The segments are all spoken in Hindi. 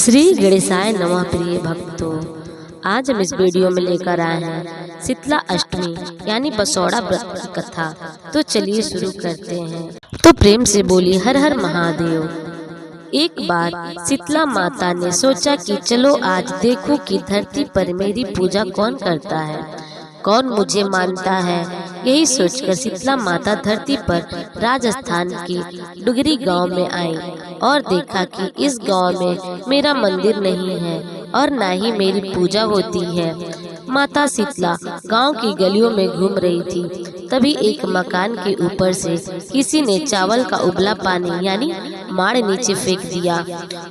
श्री गणेशाय नमः। प्रिय भक्तों, आज हम इस वीडियो में लेकर आए हैं शीतला अष्टमी यानी बसौड़ा व्रत की कथा। तो चलिए शुरू करते हैं। तो प्रेम से बोलिए हर हर महादेव। एक बार शीतला माता ने सोचा कि चलो आज देखो कि धरती पर मेरी पूजा कौन करता है, कौन मुझे मानता है। यही सोचकर शीतला माता धरती पर राजस्थान की डुगरी गांव में आई और देखा कि इस गांव में मेरा मंदिर नहीं है और ना ही मेरी पूजा होती है। माता शीतला गांव की गलियों में घूम रही थी, तभी एक मकान के ऊपर से किसी ने चावल का उबला पानी यानी माड़ नीचे फेंक दिया।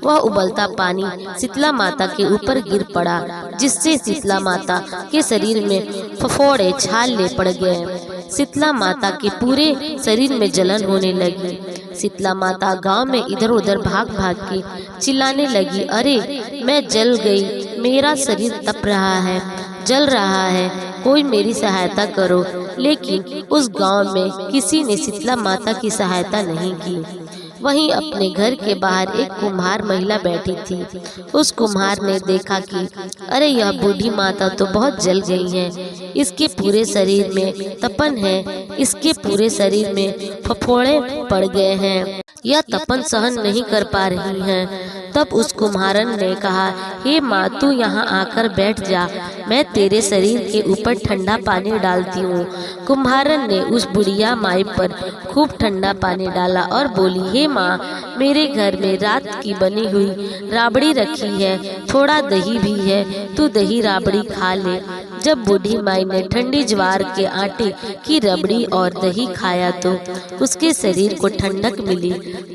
वह उबलता पानी शीतला माता के ऊपर गिर पड़ा, जिससे शीतला माता के शरीर में फफोड़े छाले पड़ गए। शीतला माता के पूरे शरीर में जलन होने लगी। शीतला माता गांव में इधर उधर भाग भाग के चिल्लाने लगी, अरे मैं जल गई, मेरा शरीर तप रहा है, जल रहा है, कोई मेरी सहायता करो। लेकिन उस गांव में किसी ने शीतला माता की सहायता नहीं की। वहीं अपने घर के बाहर एक कुम्हार महिला बैठी थी। उस कुम्हार ने देखा कि अरे यह बूढ़ी माता तो बहुत जल गई है, इसके पूरे शरीर में तपन है, इसके पूरे शरीर में फफोड़े पड़ गए हैं, यह तपन सहन नहीं कर पा रही है। तब उस कुम्हारन ने कहा, हे माँ, तू यहाँ आकर बैठ जा, मैं तेरे शरीर के ऊपर ठंडा पानी डालती हूँ। कुम्हारन ने उस बुढ़िया माई पर खूब ठंडा पानी डाला और बोली, हे माँ, मेरे घर में रात की बनी हुई राबड़ी रखी है, थोड़ा दही भी है, तू दही राबड़ी खा ले। जब बूढ़ी माई ने ठंडी ज्वार के आटे की रबड़ी और दही खाया तो उसके शरीर को ठंडक मिली।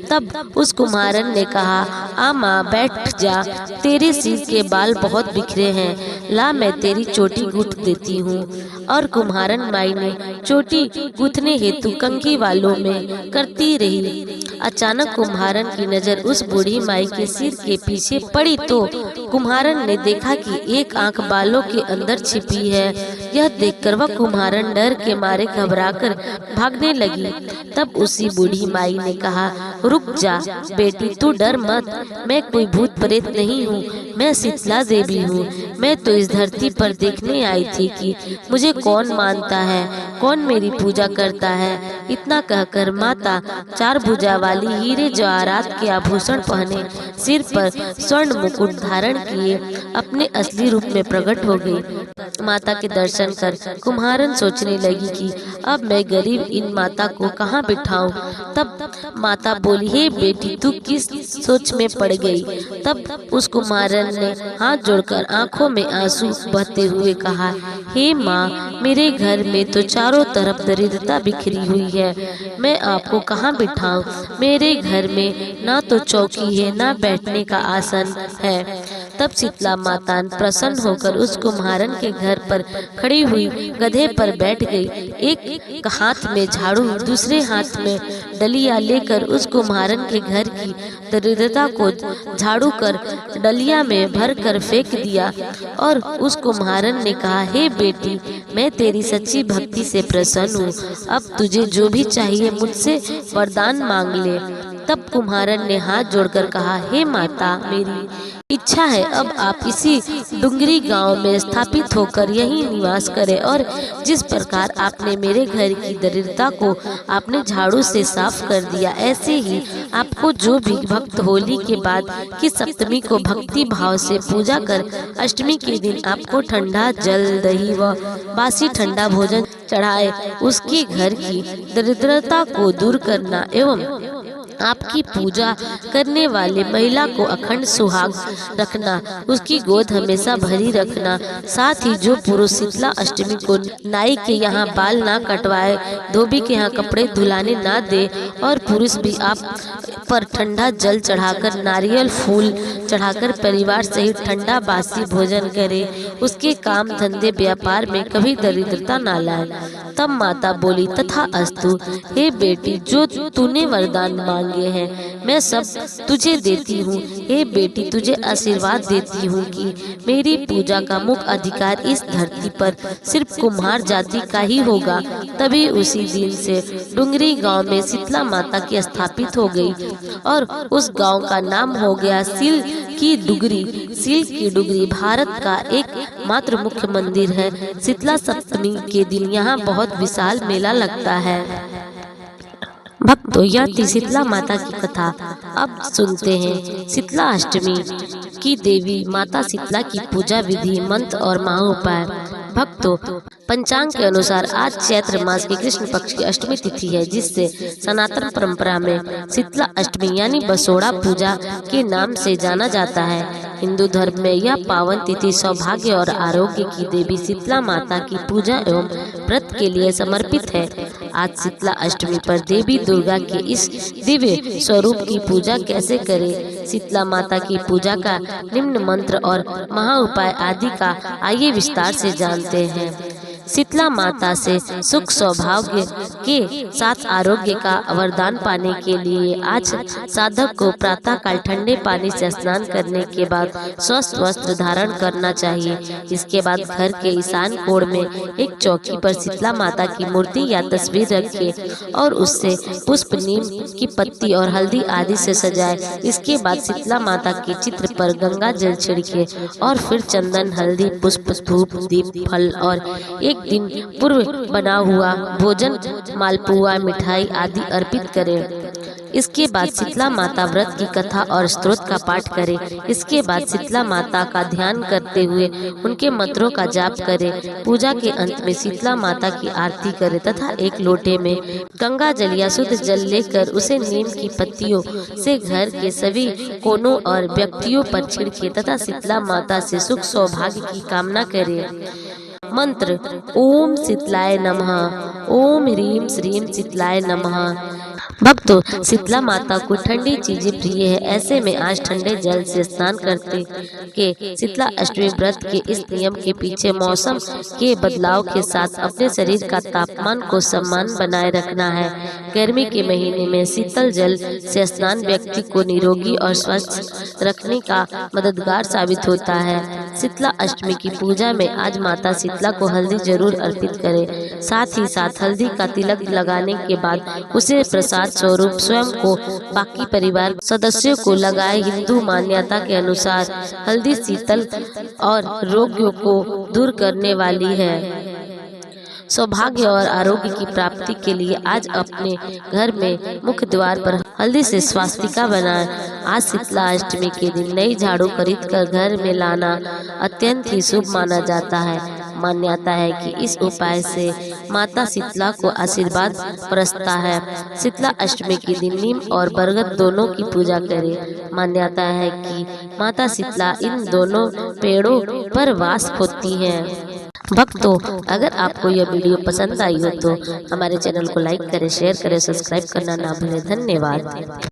तब उस कुम्हारन ने कहा, आ माँ, बैठ जा, तेरे सिर के बाल बहुत बिखरे हैं, ला मैं तेरी चोटी गूंथ देती हूँ। और कुम्हारन माई ने चोटी गूंथने हेतु कंघी वालों में करती रही। अचानक कुम्हारन की नजर उस बूढ़ी माई के सिर के पीछे पड़ी तो कुम्हारन ने देखा कि एक आंख बालों के अंदर छिपी है। यह देखकर वह कुम्हारन डर के मारे घबराकर भागने लगी। तब उसी बूढ़ी माई ने कहा, रुक जा बेटी, तू डर मत, मैं कोई भूत प्रेत नहीं हूँ, मैं शीतला देवी हूँ। मैं तो इस धरती पर देखने आई थी कि मुझे कौन मानता है, कौन मेरी पूजा करता है। इतना कहकर माता चार भुजा वाली हीरे जवाहरात के आभूषण पहने, सिर पर स्वर्ण मुकुट धारण किए अपने असली रूप में प्रकट हो गई। माता के दर्शन कर कुम्हारन सोचने लगी कि अब मैं गरीब इन माता को कहाँ बिठाऊं। तब माता बोली, हे बेटी, तू किस सोच में पड़ गई। तब उस कुम्हारन ने हाथ जोड़कर आंखों में आंसू बहते हुए कहा, हे माँ, मेरे घर में तो चारों तरफ दरिद्रता बिखरी हुई है, मैं आपको कहाँ बिठाऊं। मेरे घर में ना तो चौकी है, ना बैठने का आसन है। तब शीतला माता प्रसन्न होकर उस कुम्हारन के घर पर खड़ी हुई गधे पर बैठ गई। एक हाथ में झाड़ू, दूसरे हाथ में डलिया लेकर उस कुम्हारन के घर की दरिद्रता को झाड़ू कर डलिया में भर कर फेंक दिया। और उस कुम्हारन ने कहा, हे बेटी, मैं तेरी सच्ची भक्ति से प्रसन्न हूँ, अब तुझे जो भी चाहिए मुझसे वरदान मांग ले। तब कुम्हारन ने हाथ जोड़कर कहा, हे माता, मेरी इच्छा है अब आप इसी डुंगरी गांव में स्थापित होकर यहीं निवास करें, और जिस प्रकार आपने मेरे घर की दरिद्रता को आपने झाड़ू से साफ कर दिया, ऐसे ही आपको जो भी भक्त होली के बाद की सप्तमी को भक्ति भाव से पूजा कर अष्टमी के दिन आपको ठंडा जल, दही व बासी ठंडा भोजन चढ़ाए, उसके घर की दरिद्रता को दूर करना एवं आपकी पूजा करने वाले महिला को अखंड सुहाग रखना, उसकी गोद हमेशा भरी रखना। साथ ही जो पुरुष शीतला अष्टमी को नाई के यहाँ बाल ना कटवाए, धोबी के यहाँ कपड़े धुलाने ना दे, और पुरुष भी आप पर ठंडा जल चढ़ाकर, नारियल फूल चढ़ाकर परिवार सहित ठंडा बासी भोजन करे, उसके काम धंधे व्यापार में कभी दरिद्रता ना लाए। तब माता बोली, तथा अस्तु, हे बेटी, जो तूने वरदान मांगे हैं मैं सब तुझे देती हूँ। हे बेटी, तुझे आशीर्वाद देती हूँ कि मेरी पूजा का मुख्य अधिकार इस धरती पर सिर्फ कुम्हार जाति का ही होगा। तभी उसी दिन से डुंगरी गांव में शीतला माता की स्थापित हो गई और उस गांव का नाम हो गया सिल्क की डुगरी भारत का एक मात्र मुख्य मंदिर है। शीतला सप्तमी के दिन यहाँ बहुत विशाल मेला लगता है। भक्तों, यह थी शीतला माता की कथा। अब सुनते हैं शीतला अष्टमी की देवी माता शीतला की पूजा विधि, मंत्र और महाउपाय। भक्तों, पंचांग के अनुसार आज चैत्र मास की कृष्ण पक्ष की अष्टमी तिथि है, जिससे सनातन परंपरा में शीतला अष्टमी यानी बसोड़ा पूजा के नाम से जाना जाता है। हिंदू धर्म में यह पावन तिथि सौभाग्य और आरोग्य की देवी शीतला माता की पूजा एवं व्रत के लिए समर्पित है। आज शीतला अष्टमी पर देवी दुर्गा के इस दिव्य स्वरूप की पूजा कैसे करें, शीतला माता की पूजा का निम्न मंत्र और महाउपाय आदि का आइए विस्तार से जानते हैं। शीतला माता से सुख सौभाग्य के साथ आरोग्य का वरदान पाने के लिए आज साधक को प्रातः काल ठंडे पानी से स्नान करने के बाद स्वस्थ वस्त्र धारण करना चाहिए। इसके बाद घर के ईशान कोण में एक चौकी पर शीतला माता की मूर्ति या तस्वीर रखें और उससे पुष्प, नीम की पत्ती और हल्दी आदि से सजाए। इसके बाद शीतला माता के चित्र पर गंगा जल छिड़के और फिर चंदन, हल्दी, पुष्प, धूप, दीप, फल और एक दिन पूर्व बना हुआ भोजन, मालपुआ, मिठाई आदि अर्पित करें। इसके बाद शीतला माता व्रत की कथा और स्तोत्र का पाठ करें। इसके बाद शीतला माता का ध्यान करते हुए उनके मंत्रों का जाप करें। पूजा के अंत में शीतला माता की आरती करें तथा एक लोटे में गंगा जल या शुद्ध जल लेकर उसे नीम की पत्तियों से घर के सभी कोनों और व्यक्तियों पर छिड़के तथा शीतला माता से सुख सौभाग्य की कामना करें। मंत्र: ओम शीतलाय नमः, ओम ह्रीम श्रीम शीतलाय नमः। भक्तों, शीतला माता को ठंडी चीजें प्रिय है। ऐसे में आज ठंडे जल से स्नान करते के शीतला अष्टमी व्रत के इस नियम के पीछे मौसम के बदलाव के साथ अपने शरीर का तापमान को समान बनाए रखना है। गर्मी के महीने में शीतल जल से स्नान व्यक्ति को निरोगी और स्वस्थ रखने का मददगार साबित होता है। शीतला अष्टमी की पूजा में आज माता शीतला को हल्दी जरूर अर्पित करें। साथ ही साथ हल्दी का तिलक लगाने के बाद उसे प्रसाद स्वरूप स्वयं को बाकी परिवार सदस्यों को लगाए। हिंदू मान्यता के अनुसार हल्दी शीतल और रोगों को दूर करने वाली है। सौभाग्य और आरोग्य की प्राप्ति के लिए आज अपने घर में मुख्य द्वार पर हल्दी से स्वास्तिका बनाएं। आज शीतला अष्टमी के दिन नई झाड़ू खरीदकर घर में लाना अत्यंत ही शुभ माना जाता है। मान्यता है कि इस उपाय से माता शीतला को आशीर्वाद बरसता है। शीतला अष्टमी के दिन नीम और बरगद दोनों की पूजा करें। मान्यता है कि माता शीतला इन दोनों पेड़ों पर वास होती हैं। भक्तों, अगर आपको यह वीडियो पसंद आई हो तो हमारे चैनल को लाइक करें, शेयर करें, सब्सक्राइब करना ना भूलें। धन्यवाद।